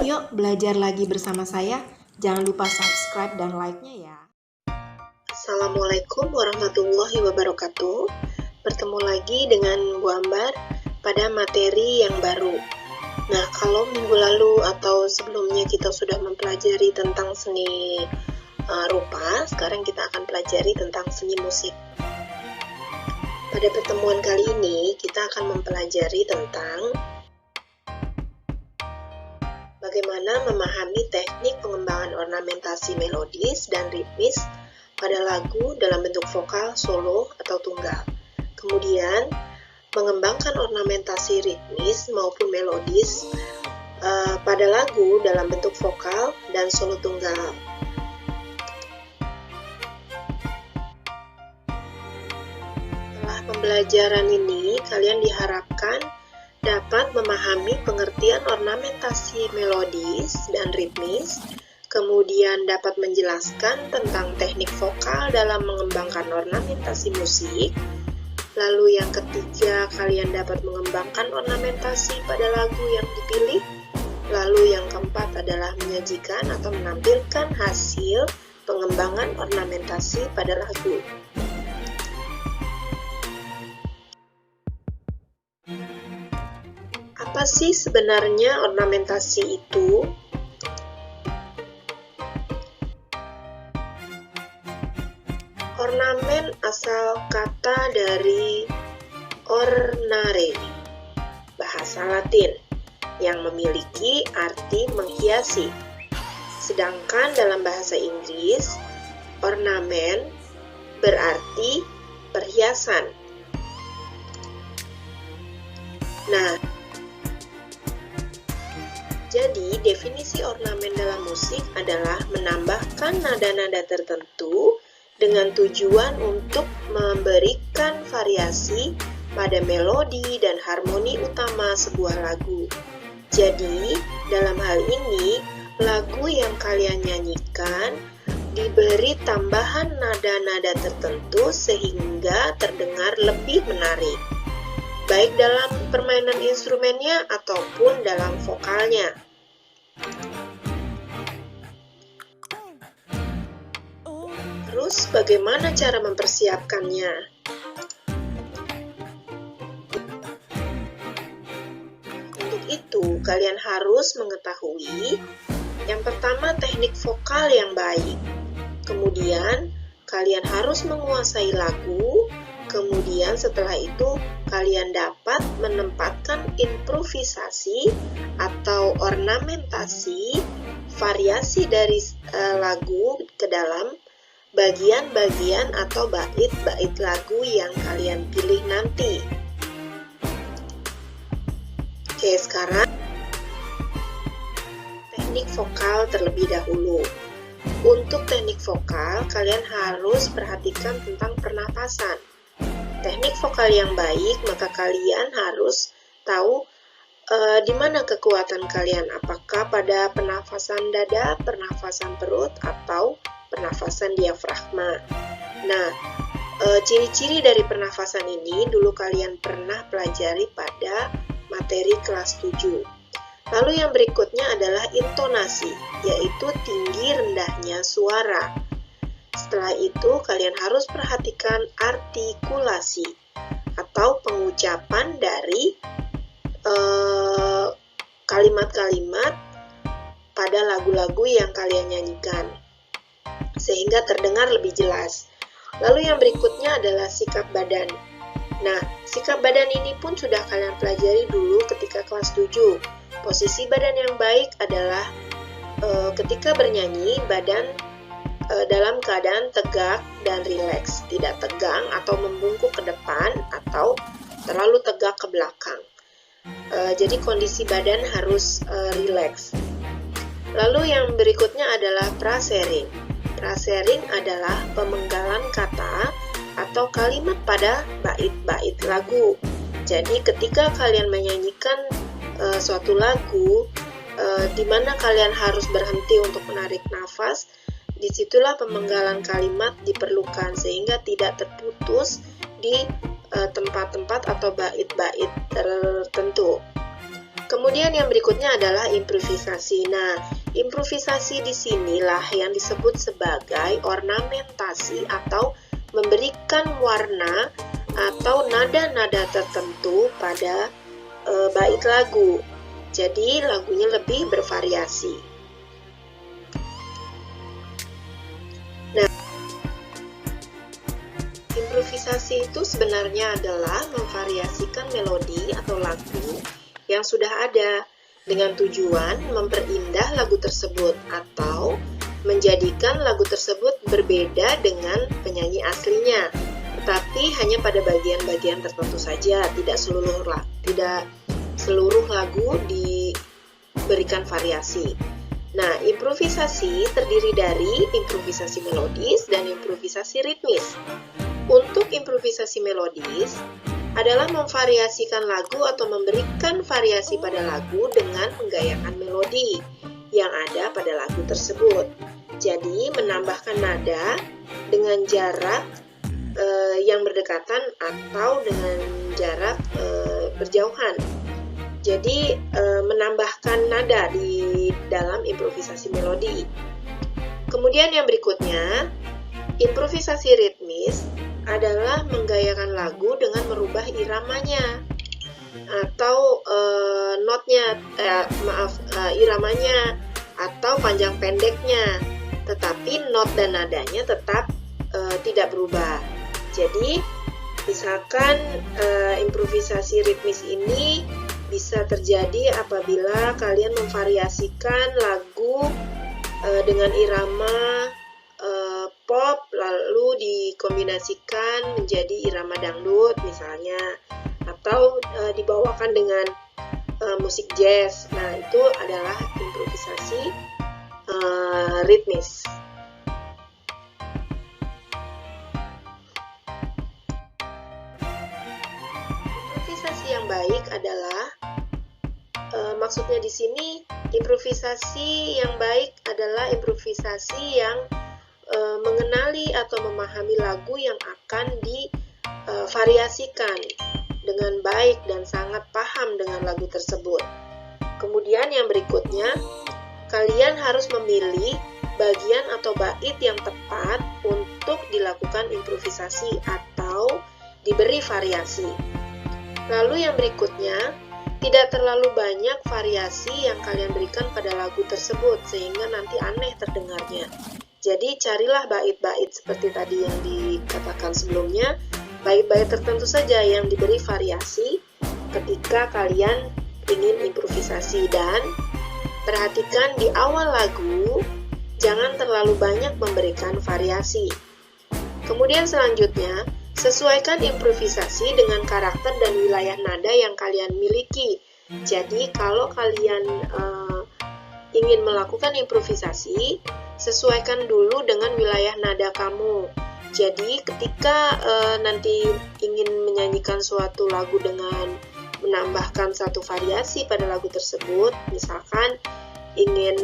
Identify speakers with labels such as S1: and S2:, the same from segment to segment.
S1: Yuk belajar lagi bersama saya. Jangan lupa subscribe dan like-nya ya.
S2: Assalamualaikum warahmatullahi wabarakatuh. Bertemu lagi dengan Bu Ambar pada materi yang baru. Nah, kalau minggu lalu atau sebelumnya kita sudah mempelajari tentang seni rupa, sekarang kita akan pelajari tentang seni musik. Pada pertemuan kali ini, kita akan mempelajari tentang bagaimana memahami teknik pengembangan ornamentasi melodis dan ritmis pada lagu dalam bentuk vokal, solo, atau tunggal. Kemudian, mengembangkan ornamentasi ritmis maupun melodis pada lagu dalam bentuk vokal dan solo tunggal. Setelah pembelajaran ini, kalian diharapkan dapat memahami pengertian ornamentasi melodis dan ritmis, kemudian dapat menjelaskan tentang teknik vokal dalam mengembangkan ornamentasi musik. Lalu yang ketiga, kalian dapat mengembangkan ornamentasi pada lagu yang dipilih. Lalu yang keempat adalah menyajikan atau menampilkan hasil pengembangan ornamentasi pada lagu. Apa sih sebenarnya ornamentasi itu? Ornamen asal kata dari ornare, bahasa Latin, yang memiliki arti menghiasi. Sedangkan dalam bahasa Inggris, ornamen berarti perhiasan. Nah, jadi definisi ornamen dalam musik adalah menambahkan nada-nada tertentu dengan tujuan untuk memberikan variasi pada melodi dan harmoni utama sebuah lagu. Jadi, dalam hal ini, lagu yang kalian nyanyikan diberi tambahan nada-nada tertentu sehingga terdengar lebih menarik, baik dalam permainan instrumennya ataupun dalam vokalnya. Terus bagaimana cara mempersiapkannya? Untuk itu, kalian harus mengetahui yang pertama teknik vokal yang baik. Kemudian, kalian harus menguasai lagu. Kemudian setelah itu, kalian dapat menempatkan improvisasi atau ornamentasi variasi dari lagu ke dalam bagian-bagian atau bait-bait lagu yang kalian pilih nanti. Oke, sekarang teknik vokal terlebih dahulu. Untuk teknik vokal, kalian harus perhatikan tentang pernapasan. Teknik vokal yang baik, maka kalian harus tahu di mana kekuatan kalian, apakah pada pernafasan dada, pernafasan perut, atau pernafasan diafragma. Nah, ciri-ciri dari pernafasan ini dulu kalian pernah pelajari pada materi kelas 7. Lalu yang berikutnya adalah intonasi, yaitu tinggi rendahnya suara. Setelah itu, kalian harus perhatikan artikulasi atau pengucapan dari kalimat-kalimat pada lagu-lagu yang kalian nyanyikan, sehingga terdengar lebih jelas. Lalu yang berikutnya adalah sikap badan. Nah, sikap badan ini pun sudah kalian pelajari dulu ketika kelas 7. Posisi badan yang baik adalah ketika bernyanyi, badan dalam keadaan tegak dan rileks, tidak tegang atau membungkuk ke depan atau terlalu tegak ke belakang. Jadi kondisi badan harus rileks. Lalu yang berikutnya adalah prasering. Prasering adalah pemenggalan kata atau kalimat pada bait-bait lagu. Jadi ketika kalian menyanyikan suatu lagu, di mana kalian harus berhenti untuk menarik nafas, disitulah pemenggalan kalimat diperlukan sehingga tidak terputus di tempat-tempat atau bait-bait tertentu. Kemudian yang berikutnya adalah improvisasi. Nah, improvisasi di sinilah yang disebut sebagai ornamentasi atau memberikan warna atau nada-nada tertentu pada bait lagu. Jadi lagunya lebih bervariasi. Nah, improvisasi itu sebenarnya adalah memvariasikan melodi atau lagu yang sudah ada dengan tujuan memperindah lagu tersebut atau menjadikan lagu tersebut berbeda dengan penyanyi aslinya, tetapi hanya pada bagian-bagian tertentu saja, tidak seluruh lagu diberikan variasi. Nah, improvisasi terdiri dari improvisasi melodis dan improvisasi ritmis. Untuk improvisasi melodis adalah memvariasikan lagu atau memberikan variasi pada lagu dengan menggayakan melodi yang ada pada lagu tersebut. Jadi, menambahkan nada dengan jarak yang berdekatan atau dengan jarak berjauhan. Jadi, menambahkan nada di dalam improvisasi melodi. Kemudian yang berikutnya, improvisasi ritmis adalah menggayakan lagu dengan merubah iramanya atau iramanya atau panjang pendeknya, tetapi not dan nadanya tetap tidak berubah. Jadi misalkan improvisasi ritmis ini bisa terjadi apabila kalian memvariasikan lagu dengan irama pop lalu dikombinasikan menjadi irama dangdut misalnya, atau dibawakan dengan musik jazz. Nah, itu adalah improvisasi ritmis. Improvisasi yang baik adalah maksudnya di sini improvisasi yang baik adalah improvisasi yang mengenali atau memahami lagu yang akan divariasikan dengan baik dan sangat paham dengan lagu tersebut. Kemudian yang berikutnya, kalian harus memilih bagian atau bait yang tepat untuk dilakukan improvisasi atau diberi variasi. Lalu yang berikutnya, tidak terlalu banyak variasi yang kalian berikan pada lagu tersebut sehingga nanti aneh terdengarnya. Jadi carilah bait-bait seperti tadi yang dikatakan sebelumnya, bait-bait tertentu saja yang diberi variasi ketika kalian ingin improvisasi, dan perhatikan di awal lagu jangan terlalu banyak memberikan variasi. Kemudian selanjutnya, sesuaikan improvisasi dengan karakter dan wilayah nada yang kalian miliki. Jadi kalau kalian ingin melakukan improvisasi, sesuaikan dulu dengan wilayah nada kamu. Jadi ketika nanti ingin menyanyikan suatu lagu dengan menambahkan satu variasi pada lagu tersebut, misalkan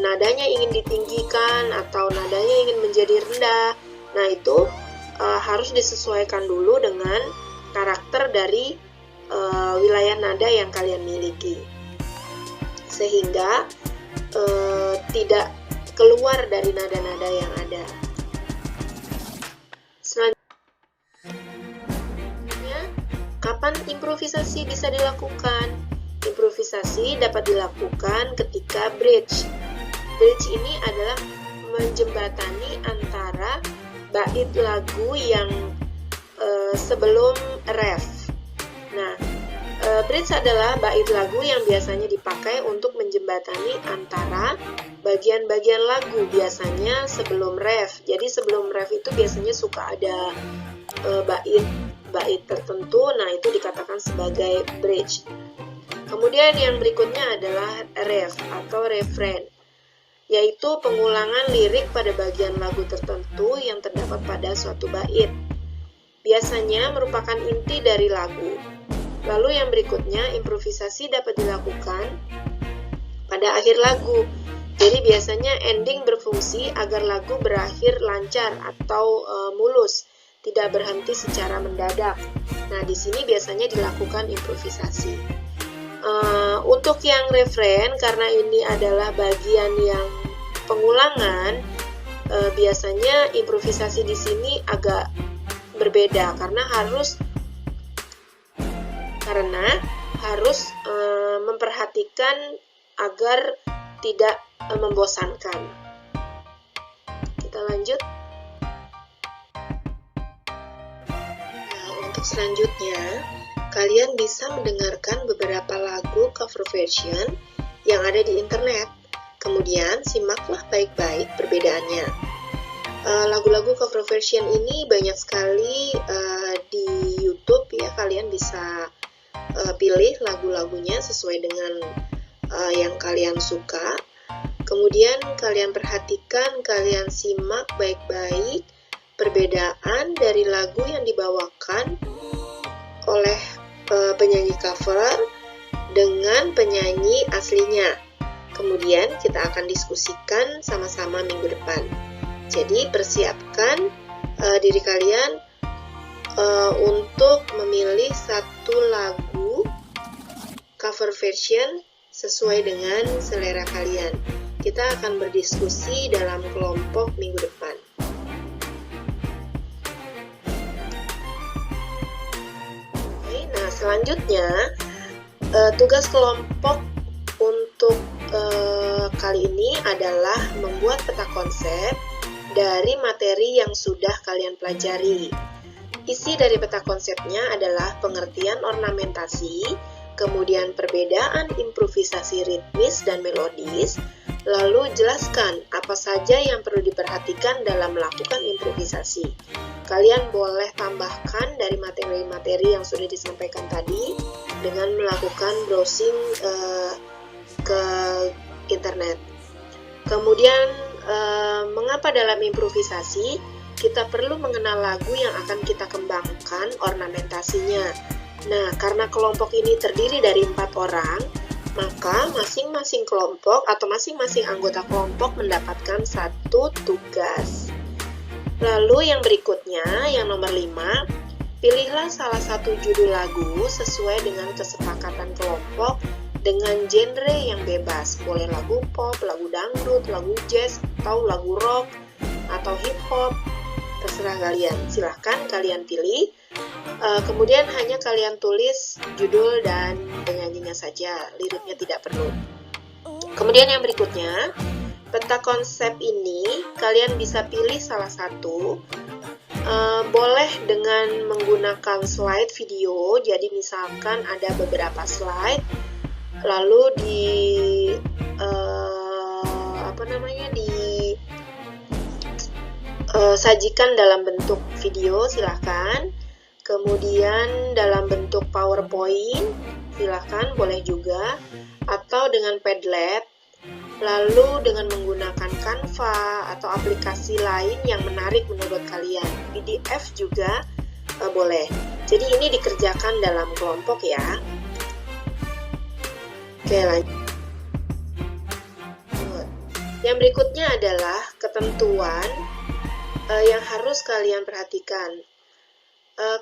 S2: nadanya ingin ditinggikan atau nadanya ingin menjadi rendah, nah itu harus disesuaikan dulu dengan karakter dari wilayah nada yang kalian miliki, sehingga tidak keluar dari nada-nada yang ada. Selanjutnya, kapan improvisasi bisa dilakukan? Improvisasi dapat dilakukan ketika bridge. Bridge ini adalah menjembatani antara bait lagu yang sebelum ref. Nah, bridge adalah bait lagu yang biasanya dipakai untuk menjembatani antara bagian-bagian lagu, biasanya sebelum ref. Jadi sebelum ref itu biasanya suka ada bait tertentu, nah itu dikatakan sebagai bridge. Kemudian yang berikutnya adalah ref atau refrain, yaitu pengulangan lirik pada bagian lagu tertentu yang terdapat pada suatu bait. Biasanya merupakan inti dari lagu. Lalu yang berikutnya, improvisasi dapat dilakukan pada akhir lagu. Jadi biasanya ending berfungsi agar lagu berakhir lancar atau mulus, tidak berhenti secara mendadak. Nah, di sini biasanya dilakukan improvisasi. Untuk yang referen, karena ini adalah bagian yang pengulangan, biasanya improvisasi di sini agak berbeda karena harus memperhatikan agar tidak membosankan. Kita lanjut. Nah, untuk selanjutnya, kalian bisa mendengarkan beberapa lagu cover version yang ada di internet. Kemudian simaklah baik-baik perbedaannya. Lagu-lagu cover version ini banyak sekali di YouTube ya, kalian bisa pilih lagu-lagunya sesuai dengan yang kalian suka. Kemudian kalian perhatikan, kalian simak baik-baik perbedaan dari lagu yang dibawakan oleh penyanyi cover dengan penyanyi aslinya. Kemudian kita akan diskusikan sama-sama minggu depan. Jadi persiapkan diri kalian untuk memilih satu lagu cover version sesuai dengan selera kalian. Kita akan berdiskusi dalam kelompok minggu depan. Oke, nah selanjutnya tugas kelompok untuk kali ini adalah membuat peta konsep dari materi yang sudah kalian pelajari. Isi dari peta konsepnya adalah pengertian ornamentasi, kemudian perbedaan improvisasi ritmis dan melodis, lalu jelaskan apa saja yang perlu diperhatikan dalam melakukan improvisasi. Kalian boleh tambahkan dari materi-materi yang sudah disampaikan tadi dengan melakukan browsing ke internet. Kemudian, mengapa dalam improvisasi kita perlu mengenal lagu yang akan kita kembangkan ornamentasinya? Nah, karena kelompok ini terdiri dari 4 orang, maka masing-masing kelompok atau masing-masing anggota kelompok mendapatkan satu tugas. Lalu yang berikutnya, yang nomor 5, pilihlah salah satu judul lagu sesuai dengan kesepakatan kelompok dengan genre yang bebas. Boleh lagu pop, lagu dangdut, lagu jazz, atau lagu rock, atau hip hop. Terserah kalian, silahkan kalian pilih. Kemudian hanya kalian tulis judul dan penyanyinya saja, liriknya tidak perlu. Kemudian yang berikutnya, peta konsep ini kalian bisa pilih salah satu. Boleh dengan menggunakan slide video, jadi misalkan ada beberapa slide, lalu sajikan dalam bentuk video, silahkan. Kemudian dalam bentuk PowerPoint, silahkan, boleh juga. Atau dengan Padlet, lalu dengan menggunakan Canva atau aplikasi lain yang menarik menurut kalian. PDF juga boleh. Jadi ini dikerjakan dalam kelompok ya. Oke, lanjut. Yang berikutnya adalah ketentuan yang harus kalian perhatikan.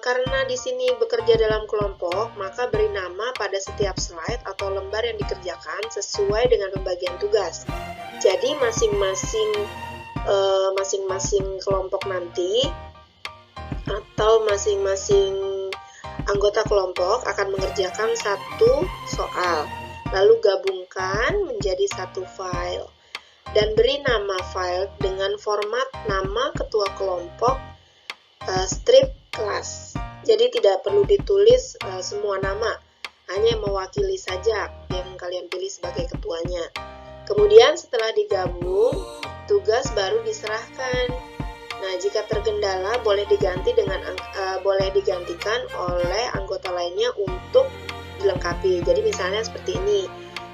S2: Karena di sini bekerja dalam kelompok, maka beri nama pada setiap slide atau lembar yang dikerjakan sesuai dengan pembagian tugas. Jadi masing-masing kelompok nanti atau masing-masing anggota kelompok akan mengerjakan satu soal, lalu gabungkan menjadi satu file dan beri nama file dengan format nama ketua kelompok strip kelas. Jadi tidak perlu ditulis semua nama, hanya mewakili saja yang kalian pilih sebagai ketuanya. Kemudian setelah digabung, tugas baru diserahkan. Nah, jika terkendala boleh digantikan oleh anggota lainnya untuk dilengkapi. Jadi misalnya seperti ini,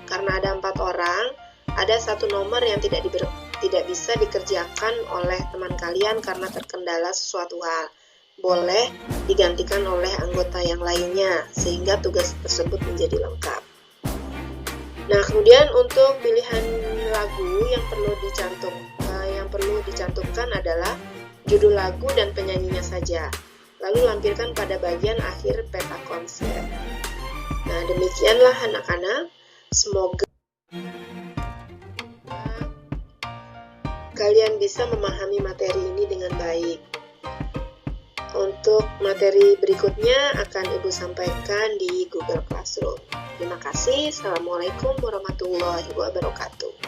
S2: karena ada 4 orang, ada satu nomor yang tidak bisa dikerjakan oleh teman kalian karena terkendala sesuatu hal. Boleh digantikan oleh anggota yang lainnya, sehingga tugas tersebut menjadi lengkap. Nah, kemudian untuk pilihan lagu yang perlu dicantumkan adalah judul lagu dan penyanyinya saja. Lalu lampirkan pada bagian akhir peta konsep. Nah, demikianlah anak-anak. Semoga kalian bisa memahami materi ini dengan baik. Untuk materi berikutnya akan Ibu sampaikan di Google Classroom. Terima kasih. Assalamualaikum warahmatullahi wabarakatuh.